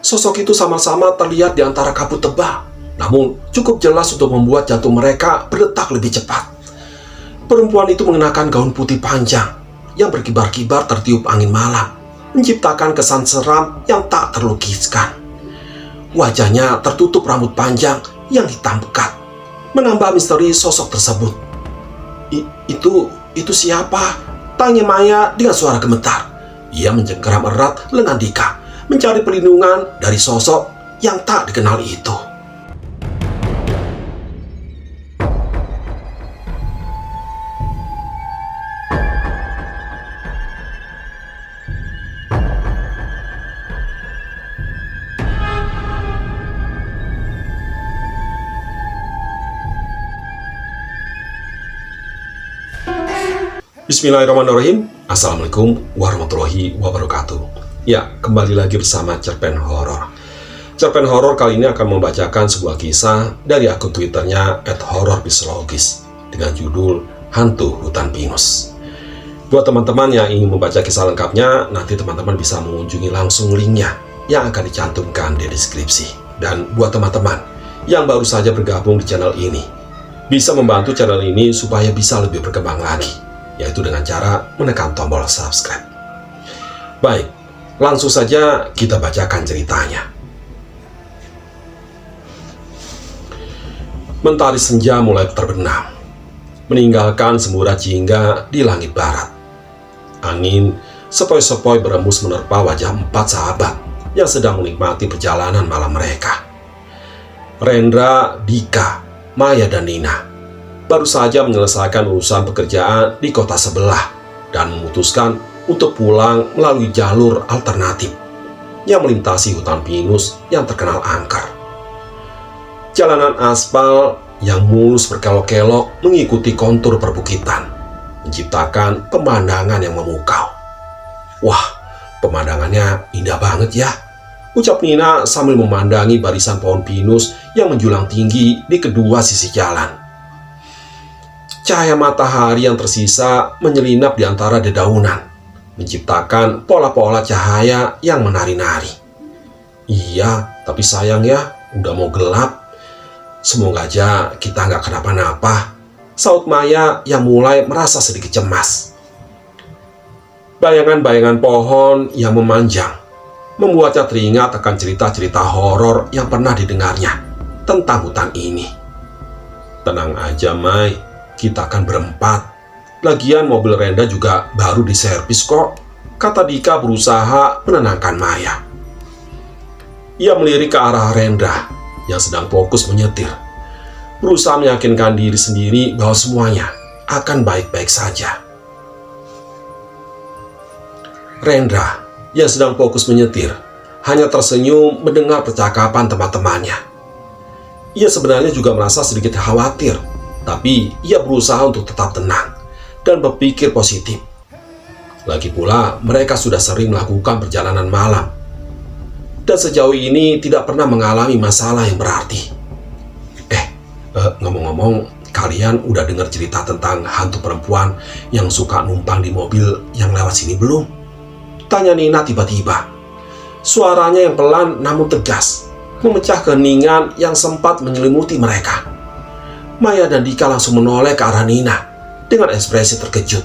Sosok itu sama-sama terlihat di antara kabut tebal, namun cukup jelas untuk membuat jantung mereka berdetak lebih cepat. Perempuan itu mengenakan gaun putih panjang yang berkibar-kibar tertiup angin malam, menciptakan kesan seram yang tak terlukiskan. Wajahnya tertutup rambut panjang yang hitam pekat, menambah misteri sosok tersebut. Itu siapa? Tanya Maya dengan suara gemetar. Ia mencengkeram erat lengan Dika, mencari perlindungan dari sosok yang tak dikenal itu. Bismillahirrahmanirrahim. Assalamualaikum warahmatullahi wabarakatuh. Ya, kembali lagi bersama Cerpen Horor. Cerpen Horor kali ini akan membacakan sebuah kisah dari akun Twitternya @hororpsikologis dengan judul Hantu Hutan Pinus. Buat teman-teman yang ingin membaca kisah lengkapnya, nanti teman-teman bisa mengunjungi langsung linknya yang akan dicantumkan di deskripsi. Dan buat teman-teman yang baru saja bergabung di channel ini, bisa membantu channel ini supaya bisa lebih berkembang lagi, yaitu dengan cara menekan tombol subscribe. Baik, langsung saja kita bacakan ceritanya. Mentari senja mulai terbenam, meninggalkan semburat jingga di langit barat. Angin sepoi-sepoi berembus menerpa wajah 4 sahabat yang sedang menikmati perjalanan malam mereka. Rendra, Dika, Maya, dan Nina baru saja menyelesaikan urusan pekerjaan di kota sebelah dan memutuskan untuk pulang melalui jalur alternatif yang melintasi hutan pinus yang terkenal angker. Jalanan aspal yang mulus berkelok-kelok mengikuti kontur perbukitan, menciptakan pemandangan yang memukau. Wah, pemandangannya indah banget ya, ucap Nina sambil memandangi barisan pohon pinus yang menjulang tinggi di kedua sisi jalan. Cahaya matahari yang tersisa menyelinap di antara dedaunan, menciptakan pola-pola cahaya yang menari-nari. Iya, tapi sayang ya, udah mau gelap. Semoga aja kita nggak kenapa-napa, saut Maya yang mulai merasa sedikit cemas. Bayangan-bayangan pohon yang memanjang membuatnya teringat akan cerita-cerita horor yang pernah didengarnya tentang hutan ini. Tenang aja, Mai. Kita akan berempat. Lagian mobil Renda juga baru diservis kok, kata Dika berusaha menenangkan Maya. Ia melirik ke arah Rendra yang sedang fokus menyetir, berusaha meyakinkan diri sendiri bahwa semuanya akan baik-baik saja. Rendra yang sedang fokus menyetir hanya tersenyum mendengar percakapan teman-temannya. Ia sebenarnya juga merasa sedikit khawatir, tapi ia berusaha untuk tetap tenang dan berpikir positif. Lagi pula, mereka sudah sering melakukan perjalanan malam dan sejauh ini tidak pernah mengalami masalah yang berarti. Ngomong-ngomong, kalian udah dengar cerita tentang hantu perempuan yang suka numpang di mobil yang lewat sini belum? Tanya Nina tiba-tiba. Suaranya yang pelan namun tegas memecah keheningan yang sempat menyelimuti mereka. Maya dan Dika langsung menoleh ke arah Nina dengan ekspresi terkejut.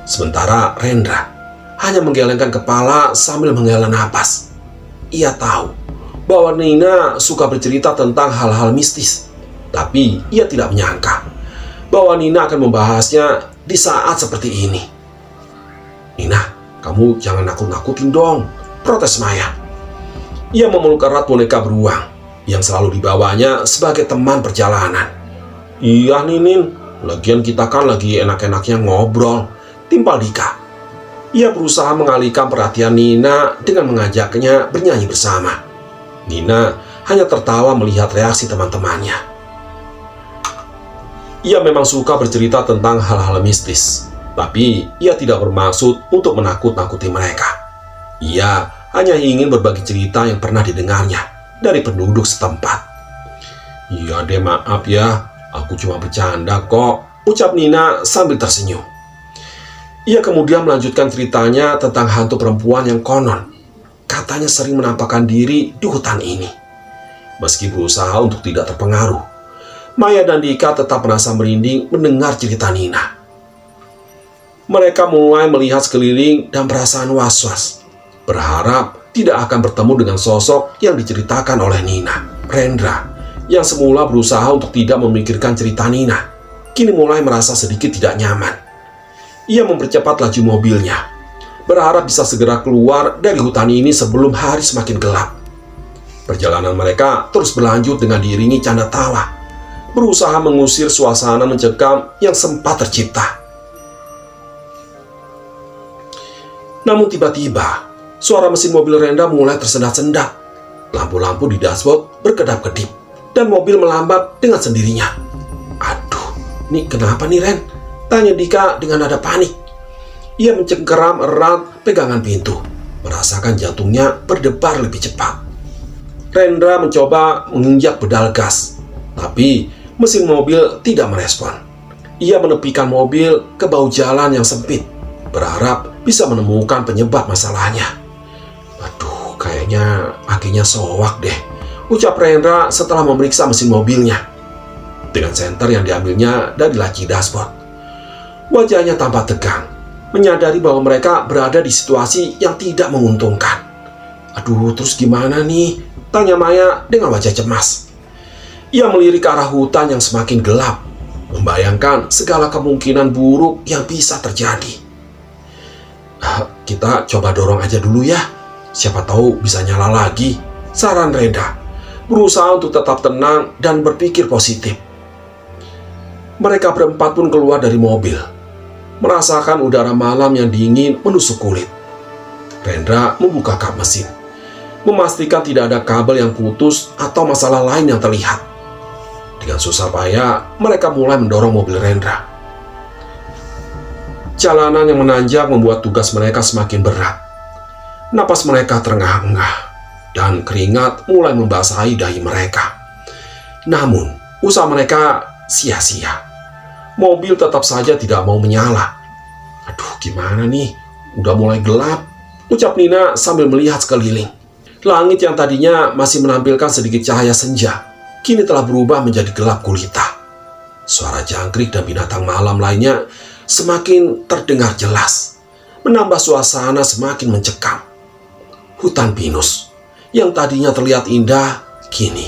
Sementara Rendra hanya menggelengkan kepala sambil menghela napas. Ia tahu bahwa Nina suka bercerita tentang hal-hal mistis, tapi ia tidak menyangka bahwa Nina akan membahasnya di saat seperti ini. Nina, kamu jangan nakut-nakutin dong, protes Maya. Ia memeluk erat boneka beruang yang selalu dibawanya sebagai teman perjalanan. Iya Ninin, lagian kita kan lagi enak-enaknya ngobrol, timpal Dika. Ia berusaha mengalihkan perhatian Nina dengan mengajaknya bernyanyi bersama. Nina hanya tertawa melihat reaksi teman-temannya. Ia memang suka bercerita tentang hal-hal mistis, tapi ia tidak bermaksud untuk menakut-nakuti mereka. Ia hanya ingin berbagi cerita yang pernah didengarnya dari penduduk setempat. Iya deh, maaf ya. Aku cuma bercanda kok, ucap Nina sambil tersenyum. Ia kemudian melanjutkan ceritanya tentang hantu perempuan yang konon katanya sering menampakkan diri di hutan ini. Meski berusaha untuk tidak terpengaruh, Maya dan Dika tetap merasa merinding mendengar cerita Nina. Mereka mulai melihat sekeliling dan perasaan was-was, berharap tidak akan bertemu dengan sosok yang diceritakan oleh Nina. Rendra, yang semula berusaha untuk tidak memikirkan cerita Nina, kini mulai merasa sedikit tidak nyaman. Ia mempercepat laju mobilnya, berharap bisa segera keluar dari hutan ini sebelum hari semakin gelap. Perjalanan mereka terus berlanjut dengan diiringi canda tawa, berusaha mengusir suasana mencekam yang sempat tercipta. Namun tiba-tiba, suara mesin mobil Rendra mulai tersendat-sendat. Lampu-lampu di dashboard berkedap-kedip, dan mobil melambat dengan sendirinya. Aduh, ini kenapa nih Ren? Tanya Dika dengan nada panik. Ia mencengkeram erat pegangan pintu, merasakan jantungnya berdebar lebih cepat. Rendra mencoba menginjak pedal gas, tapi mesin mobil tidak merespon. Ia menepikan mobil ke bahu jalan yang sempit, berharap bisa menemukan penyebab masalahnya. Aduh, kayaknya akinya soak deh, ucap Rendra setelah memeriksa mesin mobilnya. Dengan senter yang diambilnya dari laci dashboard, wajahnya tampak tegang, menyadari bahwa mereka berada di situasi yang tidak menguntungkan. Aduh, terus gimana nih? Tanya Maya dengan wajah cemas. Ia melirik ke arah hutan yang semakin gelap, membayangkan segala kemungkinan buruk yang bisa terjadi. Kita coba dorong aja dulu ya, siapa tahu bisa nyala lagi, saran Rendra, berusaha untuk tetap tenang dan berpikir positif. Mereka berempat pun keluar dari mobil, merasakan udara malam yang dingin menusuk kulit. Rendra membuka kap mesin, memastikan tidak ada kabel yang putus atau masalah lain yang terlihat. Dengan susah payah, mereka mulai mendorong mobil Rendra. Jalanan yang menanjak membuat tugas mereka semakin berat. Napas mereka terengah-engah, dan keringat mulai membasahi dahi mereka. Namun, usaha mereka sia-sia. Mobil tetap saja tidak mau menyala. Aduh, gimana nih? Udah mulai gelap, ucap Nina sambil melihat sekeliling. Langit yang tadinya masih menampilkan sedikit cahaya senja, kini telah berubah menjadi gelap gulita. Suara jangkrik dan binatang malam lainnya semakin terdengar jelas, menambah suasana semakin mencekam. Hutan pinus yang tadinya terlihat indah, kini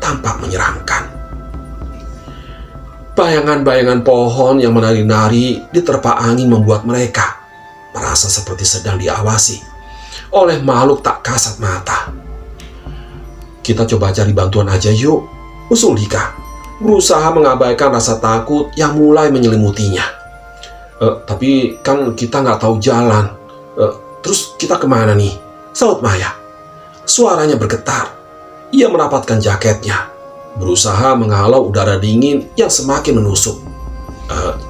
tampak menyeramkan. Bayangan-bayangan pohon yang menari-nari diterpa angin membuat mereka merasa seperti sedang diawasi oleh makhluk tak kasat mata. Kita coba cari bantuan aja yuk, usul Dika, berusaha mengabaikan rasa takut yang mulai menyelimutinya. Tapi kan kita nggak tahu jalan. Terus kita kemana nih? Saut Maya. Suaranya bergetar. Ia merapatkan jaketnya, berusaha menghalau udara dingin yang semakin menusuk.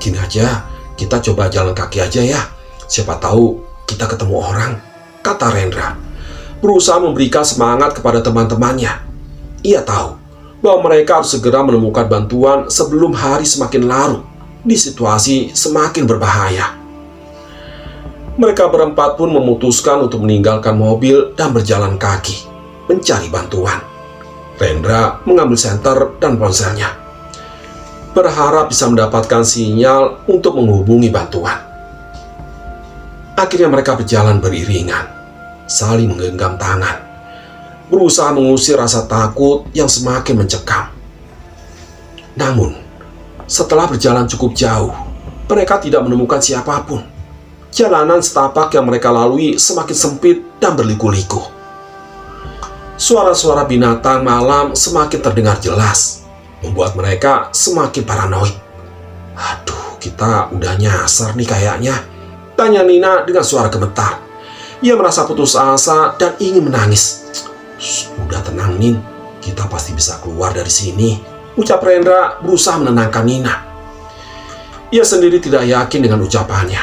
Gini aja, kita coba jalan kaki aja ya. Siapa tahu kita ketemu orang, kata Rendra, berusaha memberikan semangat kepada teman-temannya. Ia tahu bahwa mereka harus segera menemukan bantuan sebelum hari semakin larut di situasi semakin berbahaya. Mereka berempat pun memutuskan untuk meninggalkan mobil dan berjalan kaki mencari bantuan. Rendra mengambil senter dan ponselnya, berharap bisa mendapatkan sinyal untuk menghubungi bantuan. Akhirnya mereka berjalan beriringan, saling menggenggam tangan, berusaha mengusir rasa takut yang semakin mencekam. Namun, setelah berjalan cukup jauh, mereka tidak menemukan siapapun. Jalanan setapak yang mereka lalui semakin sempit dan berliku-liku. Suara-suara binatang malam semakin terdengar jelas, membuat mereka semakin paranoid. Aduh, kita udah nyasar nih kayaknya, tanya Nina dengan suara gemetar. Ia merasa putus asa dan ingin menangis. Udah tenang Nin, kita pasti bisa keluar dari sini, ucap Rendra berusaha menenangkan Nina. Ia sendiri tidak yakin dengan ucapannya,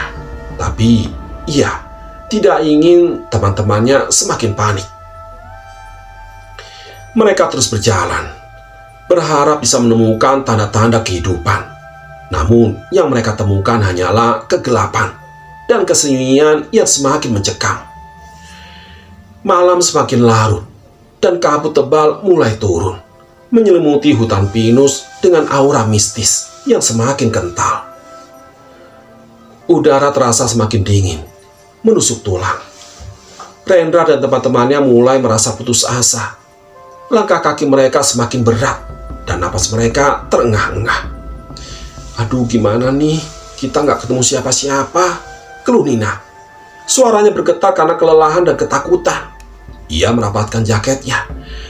tapi ia tidak ingin teman-temannya semakin panik. Mereka terus berjalan, berharap bisa menemukan tanda-tanda kehidupan. Namun yang mereka temukan hanyalah kegelapan dan kesunyian yang semakin mencekam. Malam semakin larut dan kabut tebal mulai turun, menyelimuti hutan pinus dengan aura mistis yang semakin kental. Udara terasa semakin dingin, menusuk tulang. Rendra dan teman-temannya mulai merasa putus asa. Langkah kaki mereka semakin berat dan napas mereka terengah-engah. Aduh, gimana nih? Kita nggak ketemu siapa-siapa, keluh Nina. Suaranya bergetar karena kelelahan dan ketakutan. Ia merapatkan jaketnya,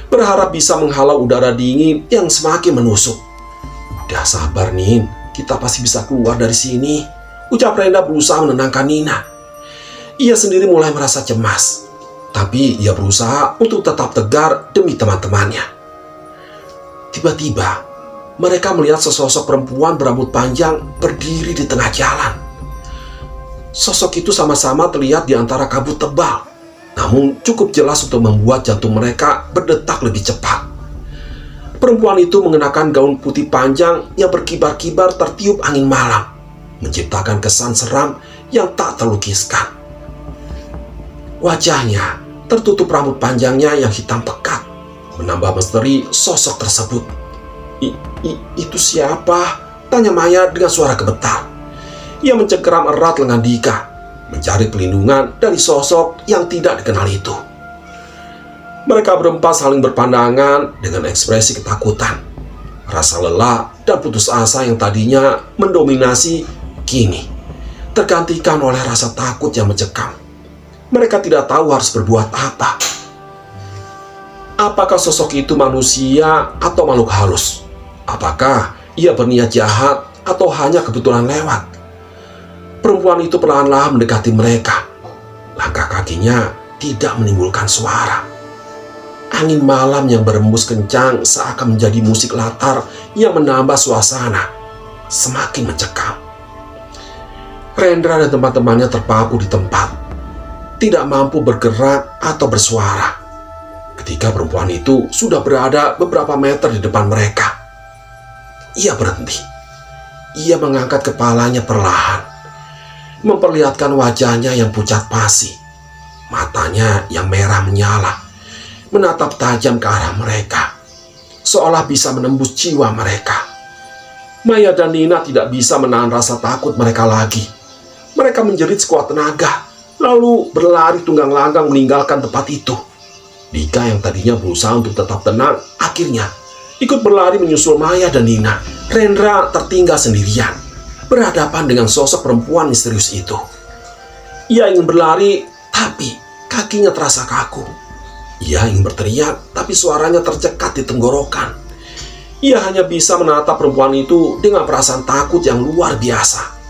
berharap bisa menghalau udara dingin yang semakin menusuk. Udah sabar, Nin. Kita pasti bisa keluar dari sini, ucap Rendra berusaha menenangkan Nina. Ia sendiri mulai merasa cemas, tapi ia berusaha untuk tetap tegar demi teman-temannya. Tiba-tiba, mereka melihat sesosok perempuan berambut panjang berdiri di tengah jalan. Sosok itu sama-sama terlihat di antara kabut tebal, namun cukup jelas untuk membuat jantung mereka berdetak lebih cepat. Perempuan itu mengenakan gaun putih panjang yang berkibar-kibar tertiup angin malam, menciptakan kesan seram yang tak terlukiskan. Wajahnya tertutup rambut panjangnya yang hitam pekat, menambah misteri sosok tersebut. Itu siapa? Tanya Maya dengan suara gemetar. Ia mencengkeram erat lengan Dika, mencari pelindungan dari sosok yang tidak dikenal itu. Mereka berempat saling berpandangan dengan ekspresi ketakutan. Rasa lelah dan putus asa yang tadinya mendominasi kini tergantikan oleh rasa takut yang mencekam. Mereka tidak tahu harus berbuat apa. Apakah sosok itu manusia atau makhluk halus? Apakah ia berniat jahat atau hanya kebetulan lewat? Perempuan itu perlahan-lahan mendekati mereka. Langkah kakinya tidak menimbulkan suara. Angin malam yang berembus kencang seakan menjadi musik latar yang menambah suasana semakin mencekam. Rendra dan teman-temannya terpaku di tempat, tidak mampu bergerak atau bersuara. Ketika perempuan itu sudah berada beberapa meter di depan mereka, ia berhenti. Ia mengangkat kepalanya perlahan, memperlihatkan wajahnya yang pucat pasi. Matanya yang merah menyala, menatap tajam ke arah mereka, seolah bisa menembus jiwa mereka. Maya dan Nina tidak bisa menahan rasa takut mereka lagi. Mereka menjerit sekuat tenaga, lalu berlari tunggang langgang meninggalkan tempat itu. Dika yang tadinya berusaha untuk tetap tenang, akhirnya ikut berlari menyusul Maya dan Nina. Rendra tertinggal sendirian, berhadapan dengan sosok perempuan misterius itu. Ia ingin berlari, tapi kakinya terasa kaku. Ia ingin berteriak, tapi suaranya tercekat di tenggorokan. Ia hanya bisa menatap perempuan itu dengan perasaan takut yang luar biasa.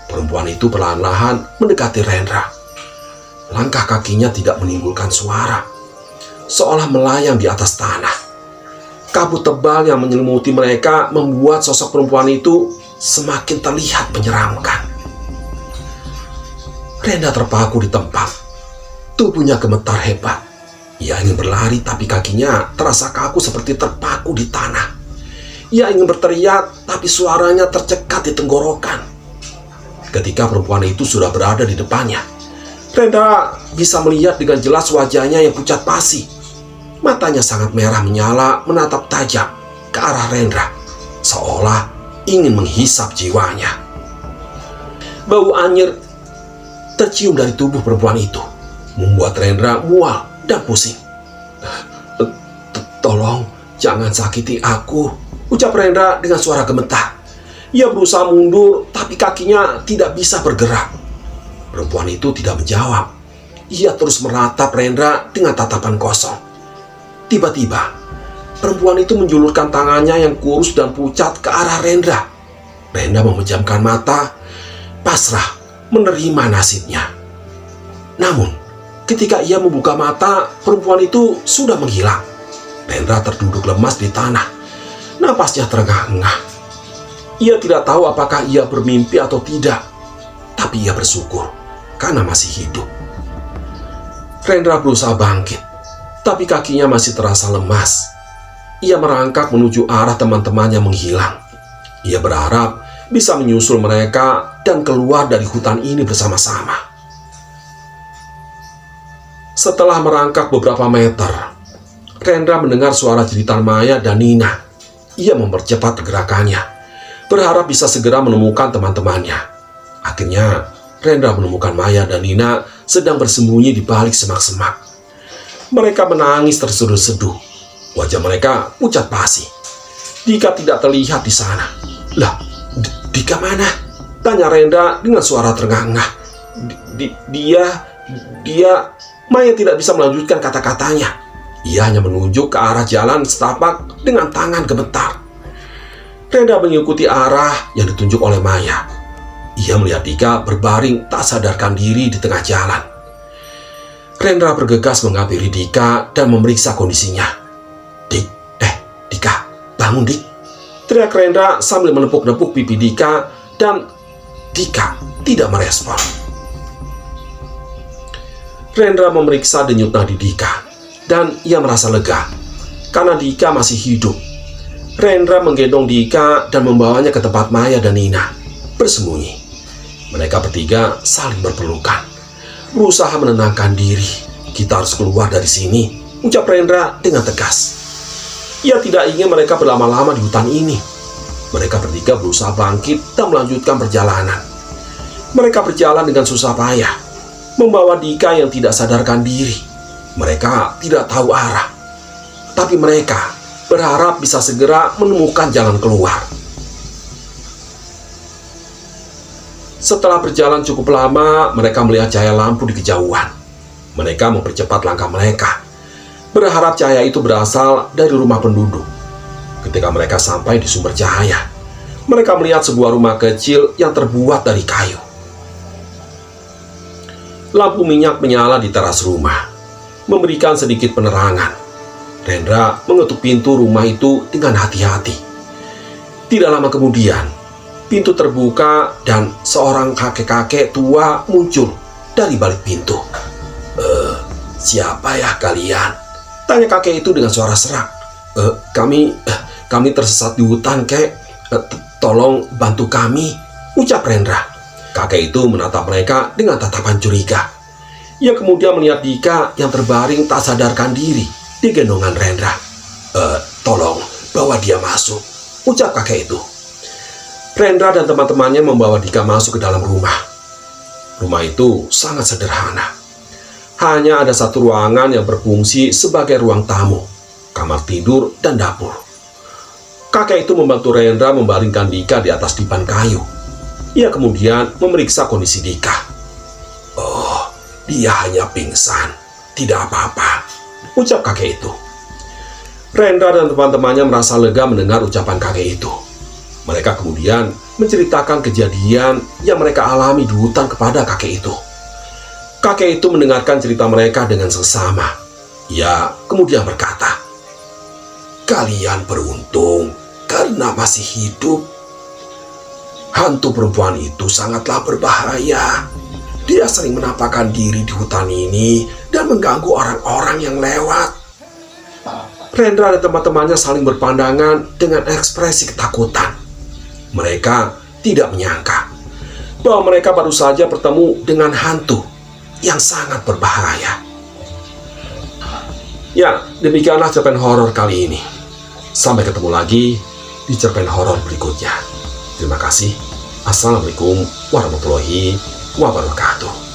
Perempuan itu perlahan-lahan mendekati Rendra. Langkah kakinya tidak menimbulkan suara, seolah melayang di atas tanah. Kabut tebal yang menyelimuti mereka membuat sosok perempuan itu semakin terlihat menyeramkan. Rendra terpaku di tempat. Tubuhnya gemetar hebat. Ia ingin berlari tapi kakinya terasa kaku seperti terpaku di tanah. Ia ingin berteriak tapi suaranya tercekat di tenggorokan. Ketika perempuan itu sudah berada di depannya, Rendra bisa melihat dengan jelas wajahnya yang pucat pasi. Matanya sangat merah menyala menatap tajam ke arah Rendra, seolah ingin menghisap jiwanya. Bau anyir tercium dari tubuh perempuan itu, membuat Rendra mual dan pusing. Tolong, jangan sakiti aku, ucap Rendra dengan suara gemetar. Ia berusaha mundur, tapi kakinya tidak bisa bergerak. Perempuan itu tidak menjawab. Ia terus meratap Rendra dengan tatapan kosong. Tiba-tiba, perempuan itu menjulurkan tangannya yang kurus dan pucat ke arah Rendra. Rendra memejamkan mata, pasrah menerima nasibnya. Namun, ketika ia membuka mata, perempuan itu sudah menghilang. Rendra terduduk lemas di tanah, napasnya terengah-engah. Ia tidak tahu apakah ia bermimpi atau tidak, tapi ia bersyukur karena masih hidup. Rendra berusaha bangkit, tapi kakinya masih terasa lemas. Ia merangkak menuju arah teman-teman yang menghilang. Ia berharap bisa menyusul mereka dan keluar dari hutan ini bersama-sama. Setelah merangkak beberapa meter, Rendra mendengar suara jeritan Maya dan Nina. Ia mempercepat gerakannya, berharap bisa segera menemukan teman-temannya. Akhirnya, Rendra menemukan Maya dan Nina sedang bersembunyi di balik semak-semak. Mereka menangis terseduh-seduh. Wajah mereka pucat pasi. Dika tidak terlihat di sana. Lah, Dika mana? Tanya Rendra dengan suara terengah-engah. Dia... Maya tidak bisa melanjutkan kata-katanya. Ia hanya menunjuk ke arah jalan setapak dengan tangan gemetar. Rendra mengikuti arah yang ditunjuk oleh Maya. Ia melihat Dika berbaring tak sadarkan diri di tengah jalan. Rendra bergegas menghampiri Dika dan memeriksa kondisinya. Dika, bangun Dik. Teriak Rendra sambil menepuk-nepuk pipi Dika dan Dika tidak merespon. Rendra memeriksa denyut nadi Dika dan ia merasa lega karena Dika masih hidup. Rendra menggendong Dika dan membawanya ke tempat Maya dan Nina bersembunyi. Mereka bertiga saling berpelukan, berusaha menenangkan diri. Kita harus keluar dari sini, ucap Rendra dengan tegas. Ia tidak ingin mereka berlama-lama di hutan ini. Mereka bertiga berusaha bangkit dan melanjutkan perjalanan. Mereka berjalan dengan susah payah, membawa Dika yang tidak sadarkan diri. Mereka tidak tahu arah, tapi mereka berharap bisa segera menemukan jalan keluar. Setelah berjalan cukup lama, mereka melihat cahaya lampu di kejauhan. Mereka mempercepat langkah mereka, berharap cahaya itu berasal dari rumah penduduk. Ketika mereka sampai di sumber cahaya, mereka melihat sebuah rumah kecil yang terbuat dari kayu. Lampu minyak menyala di teras rumah, memberikan sedikit penerangan. Rendra mengetuk pintu rumah itu dengan hati-hati. Tidak lama kemudian, pintu terbuka dan seorang kakek-kakek tua muncul dari balik pintu. Siapa ya kalian? Tanya kakek itu dengan suara serak. Kami tersesat di hutan, kek. Tolong bantu kami, ucap Rendra. Kakek itu menatap mereka dengan tatapan curiga. Ia kemudian melihat Dika yang terbaring tak sadarkan diri di gendongan Rendra. Tolong bawa dia masuk, ucap kakek itu. Rendra dan teman-temannya membawa Dika masuk ke dalam rumah. Rumah itu sangat sederhana. Hanya ada satu ruangan yang berfungsi sebagai ruang tamu, kamar tidur, dan dapur. Kakek itu membantu Rendra membaringkan Dika di atas dipan kayu. Ia kemudian memeriksa kondisi Dika. Oh, dia hanya pingsan, tidak apa-apa, ucap kakek itu. Rendra dan teman-temannya merasa lega mendengar ucapan kakek itu. Mereka kemudian menceritakan kejadian yang mereka alami di hutan kepada kakek itu. Kakek itu mendengarkan cerita mereka dengan seksama. Ia kemudian berkata, "Kalian beruntung karena masih hidup. Hantu perempuan itu sangatlah berbahaya. Dia sering menampakkan diri di hutan ini dan mengganggu orang-orang yang lewat." Rendra dan teman-temannya saling berpandangan dengan ekspresi ketakutan. Mereka tidak menyangka bahwa mereka baru saja bertemu dengan hantu yang sangat berbahaya. Ya, demikianlah cerpen horor kali ini. Sampai ketemu lagi di cerpen horor berikutnya. Terima kasih. Assalamualaikum warahmatullahi wabarakatuh.